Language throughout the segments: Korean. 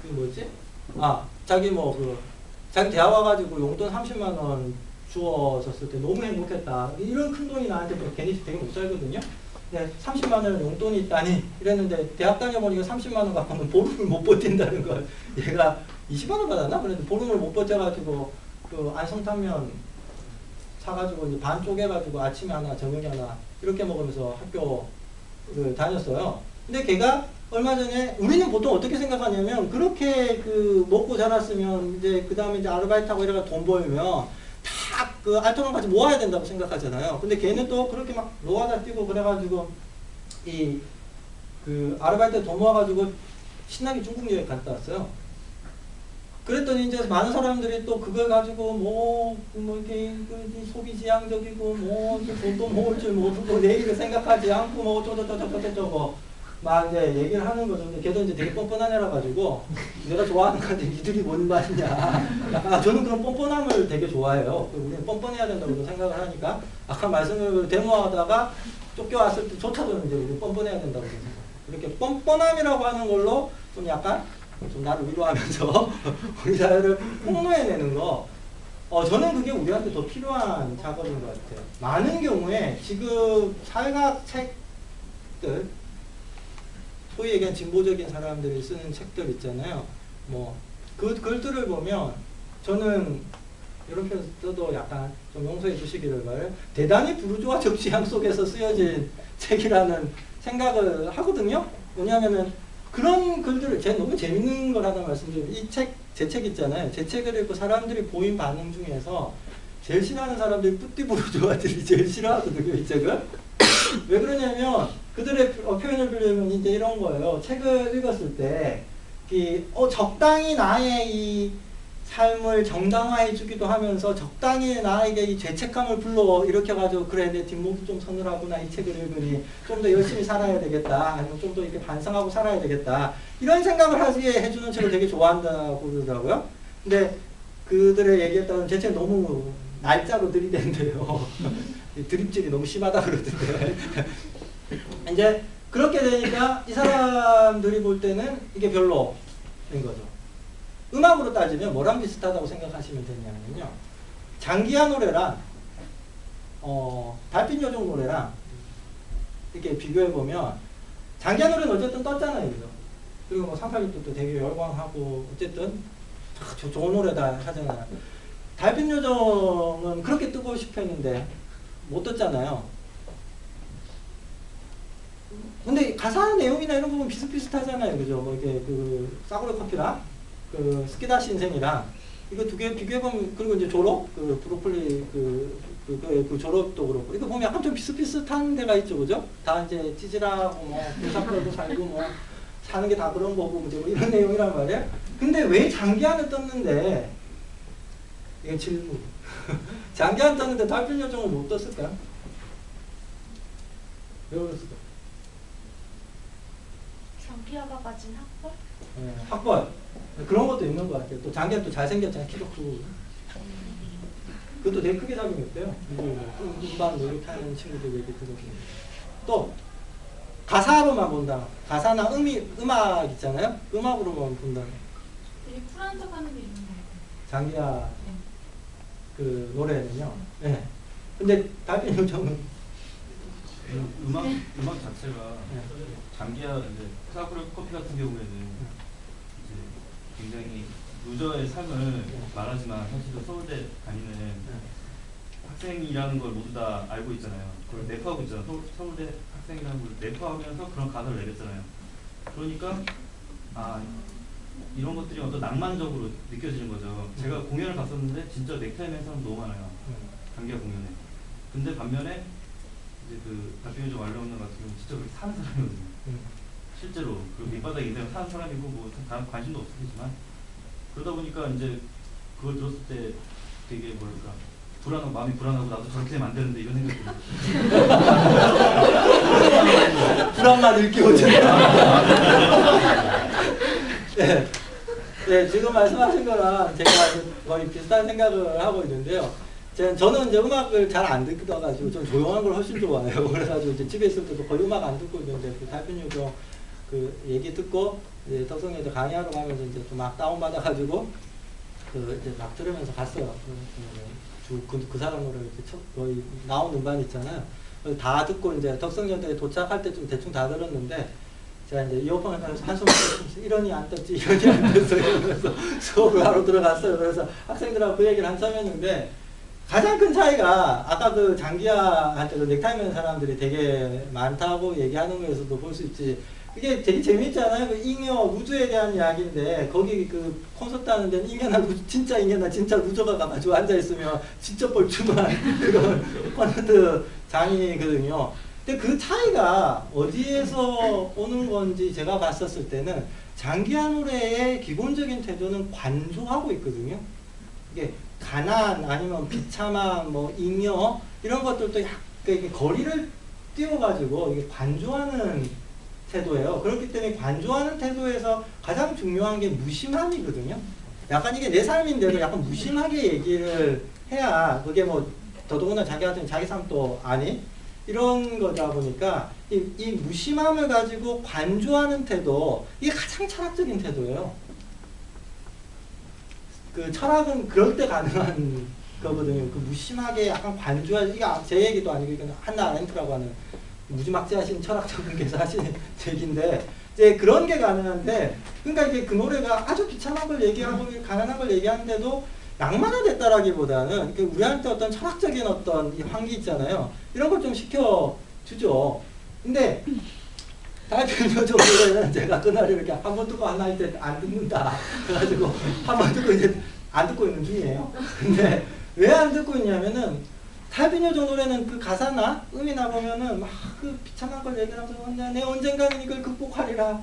그 뭐지? 자기 자기 대학 와가지고 용돈 30만 원 주어졌을 때 너무 행복했다. 이런 큰 돈이 나한테 괜히 되게 못 살거든요. 근데 30만 원 용돈이 있다니 이랬는데 대학 다녀보니까 30만 원 갖고는 보름을 못 버틴다는 걸. 얘가 20만 원 받았나? 그런데 보름을 못 버텨가지고 그 안성탕면 사가지고 이제 반 쪼개가지고 아침에 하나 저녁에 하나 이렇게 먹으면서 학교를 다녔어요. 근데 걔가 얼마 전에 우리는 보통 어떻게 생각하냐면 그렇게 그 먹고 자랐으면 이제 그 다음에 이제 아르바이트하고 이래가 돈 벌면 다 그 알토랑 같이 모아야 된다고 생각하잖아요. 근데 걔는 또 그렇게 막 노하다 뛰고 그래가지고 이 그 아르바이트 돈 모아가지고 신나게 중국 여행 갔다 왔어요. 그랬더니 이제 많은 사람들이 또 그걸 가지고 이렇게 소비지향적이고 돈도 모을 줄 모르고 내일을 생각하지 않고 어쩌고저쩌고 막 이제 얘기를 하는 거죠. 근데 걔도 이제 되게 뻔뻔한 애라 가지고 내가 좋아하는 건데 니들이 뭔 말이냐. 저는 그런 뻔뻔함을 되게 좋아해요. 우리는 뻔뻔해야 된다고 생각을 하니까 아까 말씀을 데모하다가 쫓겨왔을 때조차 저는 이제 우리 뻔뻔해야 된다고 생각해요. 이렇게 뻔뻔함이라고 하는 걸로 좀 약간 좀 나를 위로하면서 우리 사회를 폭로해내는 거 저는 그게 우리한테 더 필요한 작업인 것 같아요. 많은 경우에 지금 사회과학 책들 소위 얘기한 진보적인 사람들이 쓰는 책들 있잖아요. 그 글들을 보면 저는 이런 표현 써도 약간 좀 용서해 주시기를 바라요. 대단히 부르주아적 취향 속에서 쓰여진 책이라는 생각을 하거든요. 왜냐하면은 그런 글들을 제가 너무 재밌는 걸 하나 말씀드리면 이 책, 제 책 있잖아요. 제 책을 읽고 사람들이 보인 반응 중에서 제일 싫어하는 사람들이 뿌띠부르주아들이 제일 싫어하거든요. 이 책을. 왜 그러냐면 그들의 표현을 빌리면 이제 이런 거예요. 책을 읽었을 때 적당히 나의 이 삶을 정당화해 주기도 하면서 적당히 나에게 이 죄책감을 불러 일으켜가지고 그래 내 뒷목이 좀 서늘하구나 이 책을 읽으니 좀 더 열심히 살아야 되겠다 아니면 좀 더 이렇게 반성하고 살아야 되겠다 이런 생각을 하게 해주는 책을 되게 좋아한다고 그러더라고요. 근데 그들의 얘기에 따르면 제 책 너무 날짜로 들이댄대요. 드립질이 너무 심하다 그러던데. 이제 그렇게 되니까 이 사람들이 볼 때는 이게 별로인 거죠. 음악으로 따지면 뭐랑 비슷하다고 생각하시면 되냐면요. 장기하 노래랑 달빛 요정 노래랑 이렇게 비교해보면 장기하 노래는 어쨌든 떴잖아요. 그죠? 그리고 386도 되게 열광하고 어쨌든 좋은 노래다 하잖아요. 달빛 요정은 그렇게 뜨고 싶었는데 못 떴잖아요. 근데 가사 내용이나 이런 부분 비슷비슷하잖아요. 그죠? 이게 싸구려 커피랑 스키다시 인생이랑 이거 두 개 비교해보면 그리고 이제 졸업 브로콜리 그 졸업도 그렇고 이거 보면 약간 좀 비슷비슷한 데가 있죠, 그죠? 다 이제 찌질하고 교사들도 살고 사는 게 다 그런 거고 이제 이런 내용이란 말이에요. 근데 왜 장기하는 떴는데 이건 질문. 장기하는 떴는데 달빛 요정을 못 떴을까요? 왜 그랬을까? 장기하가 가진 학벌? 네, 학벌. 그런 것도 있는 것 같아요. 또 장기하 또 잘생겼잖아요. 키도 크고. 그것도 되게 크게 작용했대요. 음반 이렇게 하는 친구들 얘기 들어보면. 또 가사로만 본다. 가사나 음악 있잖아요. 음악으로만 본다. 되게 쿨한 척하는 게 있는 것 같아요. 장기하 그 노래는요. 네. 근데 달빛 요정은 음악 자체가 장기하 이제 싸구려 커피 같은 경우에는 굉장히 루저의 삶을 말하지만 사실은 서울대 다니는 학생이라는 걸 모두 다 알고 있잖아요. 그걸 내포하고 있잖아요. 서울대 학생이라는 걸 내포하면서 그런 가사를 내렸잖아요. 그러니까 이런 것들이 어떤 낭만적으로 느껴지는 거죠. 제가 공연을 갔었는데 진짜 넥타이 맨 사람 너무 많아요. 장기하 공연에. 근데 반면에 이제 그 달빛 요정 완료운동 같은 경우는 진짜 그렇게 사는 사람이거든요. 실제로 그 밑바닥 인생을 사는 사람이고 다른 관심도 없으시지만 그러다 보니까 이제 그걸 들었을 때 되게 불안하고 마음이 불안하고 나도 저렇게 되면 안 되는데 이런 생각이 들어요. 불안만 일깨워준다. 네, 지금 말씀하신 거랑 제가 거의 비슷한 생각을 하고 있는데요. 저는 이제 음악을 잘 안 듣다가지고 좀 조용한 걸 훨씬 좋아해요. 그래가지고 이제 집에 있을 때도 거의 음악 안 듣고 있는데 그 달빛 요정 그 얘기 듣고 이제 덕성여대 강의하러 가면서 이제 또 막 다운받아가지고 이제 막 들으면서 갔어요. 그 사람 노래 이렇게 거의 나오는 반 있잖아요. 다 듣고 이제 덕성여대에 도착할 때쯤 대충 다 들었는데 제가 이제 이어폰을 하면서 한숨 쉬면서 이러니 안 떴지 이러니 안 떴어 이러면서 수업을 하러 들어갔어요. 그래서 학생들하고 그 얘기를 한참 했는데 가장 큰 차이가 아까 그 장기하한테 그 넥타이 매는 사람들이 되게 많다고 얘기하는 거에서도 볼 수 있지. 이게 되게 재밌잖아요. 그 잉여 루저에 대한 이야기인데 거기 그 콘서트 하는 데는 잉여나 루저, 진짜 잉여나 진짜 루저가 가가지고 앉아있으면 진짜 뻘쭘한 그런 콘서트 장이거든요. 근데 그 차이가 어디에서 오는 건지 제가 봤었을 때는 장기하 노래의 기본적인 태도는 관조하고 있거든요. 이게 가난 아니면 비참한 뭐 잉여 이런 것들도 약간 이게 거리를 띄워가지고 이게 관조하는 태도예요. 그렇기 때문에 관조하는 태도에서 가장 중요한 게 무심함이거든요. 약간 이게 내 삶인데도 약간 무심하게 얘기를 해야 그게 뭐 더더구나 자기 같은 자기 삶도 아니 이런 거다 보니까 이 무심함을 가지고 관조하는 태도 이게 가장 철학적인 태도예요. 그 철학은 그럴 때 가능한 거거든요. 그 무심하게 약간 관조할 이게 제 얘기도 아니고 이건 한나 아렌트라고 하는 무지막지 하신 철학자분께서 하시는 얘기인데 이제 그런 게 가능한데 그러니까 이게 그 노래가 아주 비참한 걸 얘기하고 가난한 걸 얘기하는데도 낭만화됐다라기보다는 우리한테 어떤 철학적인 어떤 이 환기 있잖아요. 이런 걸 좀 시켜주죠. 근데 대표적으로는 제가 그날 이렇게 한 번 듣고 하나 할 때 안 듣는다. 그래가지고 한 번 듣고 이제 안 듣고 있는 중이에요. 근데 왜 안 듣고 있냐면은 탈빈요정 노래는 그 가사나 음이나 보면은 막 그 비참한 걸 얘기하면서 내 언젠가는 이걸 극복하리라.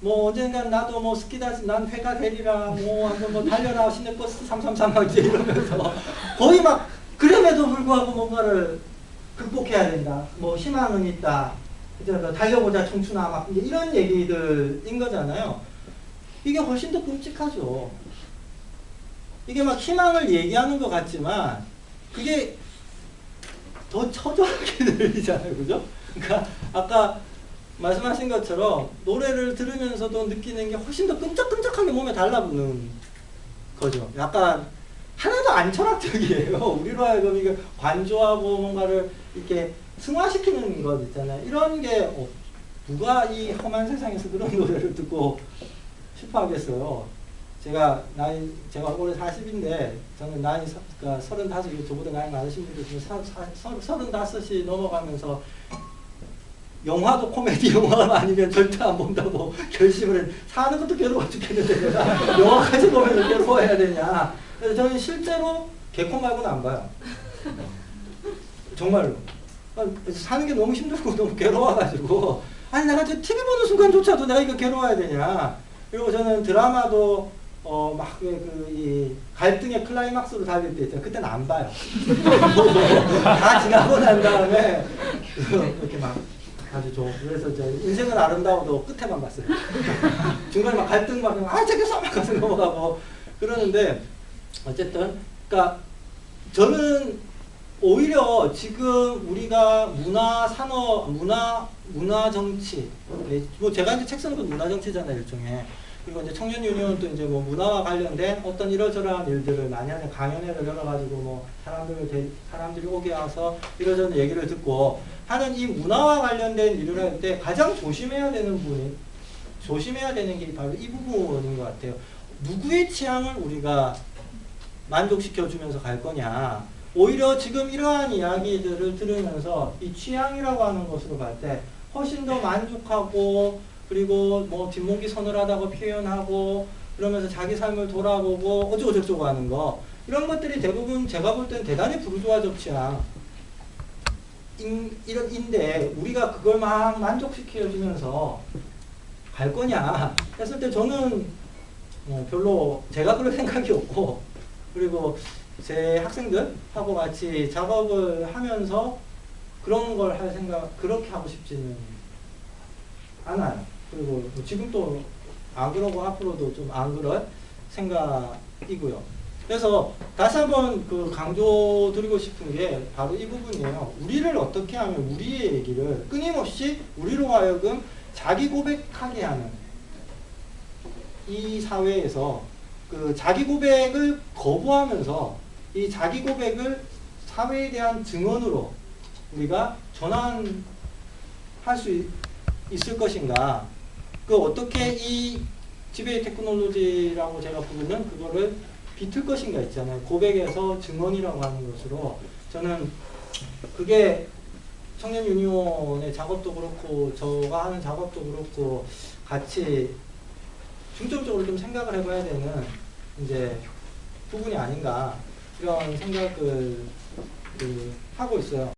뭐 언젠가는 나도 뭐 스키다시 난 회가 되리라. 뭐 한번 뭐 달려라 시내버스 333 막 이제 이러면서 거의 막 그럼에도 불구하고 뭔가를 극복해야 된다. 뭐 희망은 있다. 이제 달려보자 청춘아 막 이런 얘기들인 거잖아요. 이게 훨씬 더 끔찍하죠. 이게 막 희망을 얘기하는 것 같지만 그게 더 처절하게 들리잖아요. 그죠? 그러니까 아까 말씀하신 것처럼 노래를 들으면서도 느끼는 게 훨씬 더 끈적끈적하게 몸에 달라붙는 거죠. 약간 하나도 안 철학적이에요. 우리로 하여금 이게 관조하고 뭔가를 이렇게 승화시키는 것 있잖아요. 이런 게 누가 이 험한 세상에서 그런 노래를 듣고 싶어 하겠어요. 제가 올해 40인데 저는 나이 그러니까 35이 저보다 나이 많으신 분들 중에 35이 넘어가면서 영화도 코미디 영화가 아니면 절대 안 본다고 결심을 해. 사는 것도 괴로워 죽겠는데 내가 영화까지 보면 괴로워해야 되냐. 그래서 저는 실제로 개콘 말고는 안 봐요. 정말로. 사는 게 너무 힘들고 너무 괴로워가지고 아니 내가 저 TV 보는 순간조차도 내가 이거 괴로워야 되냐. 그리고 저는 드라마도 막 이 갈등의 클라이막스로 달릴 때 있잖아요. 그때는 안 봐요. 다 지나고 난 다음에 이렇게 막 아주 좋고 그래서 저 인생은 아름다워도 끝에만 봤어요. 중간에 막 갈등 막 저기서 막 가서 넘어가고 그러는데 어쨌든 그러니까 저는 오히려 지금 우리가 문화 산업 문화 정치 뭐 제가 이제 책 쓰는 건 문화 정치잖아요 일종의. 그리고 이제 청년 유니온도 이제 뭐 문화와 관련된 어떤 이러저러한 일들을 많이 하는 강연회를 열어가지고 뭐 사람들이 오게 와서 이러저런 얘기를 듣고 하는 이 문화와 관련된 일을 할 때 가장 조심해야 되는 게 바로 이 부분인 것 같아요. 누구의 취향을 우리가 만족시켜주면서 갈 거냐. 오히려 지금 이러한 이야기들을 들으면서 이 취향이라고 하는 것으로 갈 때 훨씬 더 만족하고 그리고 뭐 뒷목이 서늘하다고 표현하고 그러면서 자기 삶을 돌아보고 어쩌고저쩌고 하는 거 이런 것들이 대부분 제가 볼 때는 대단히 부르주아적 취향인데 우리가 그걸 막 만족시켜주면서 갈 거냐 했을 때 저는 별로 제가 그럴 생각이 없고 그리고 제 학생들하고 같이 작업을 하면서 그런 걸 할 생각 그렇게 하고 싶지는 않아요. 그리고 지금 또 안 그러고 앞으로도 좀 안 그럴 생각이고요. 그래서 다시 한번 그 강조드리고 싶은 게 바로 이 부분이에요. 우리를 어떻게 하면 우리의 얘기를 끊임없이 우리로 하여금 자기 고백하게 하는 이 사회에서 그 자기 고백을 거부하면서 이 자기 고백을 사회에 대한 증언으로 우리가 전환할 수 있을 것인가? 그 어떻게 이 지배의 테크놀로지라고 제가 부르는 그거를 비틀 것인가 있잖아요. 고백에서 증언이라고 하는 것으로 저는 그게 청년 유니온의 작업도 그렇고 저가 하는 작업도 그렇고 같이 중점적으로 좀 생각을 해봐야 되는 이제 부분이 아닌가 이런 생각을 하고 있어요.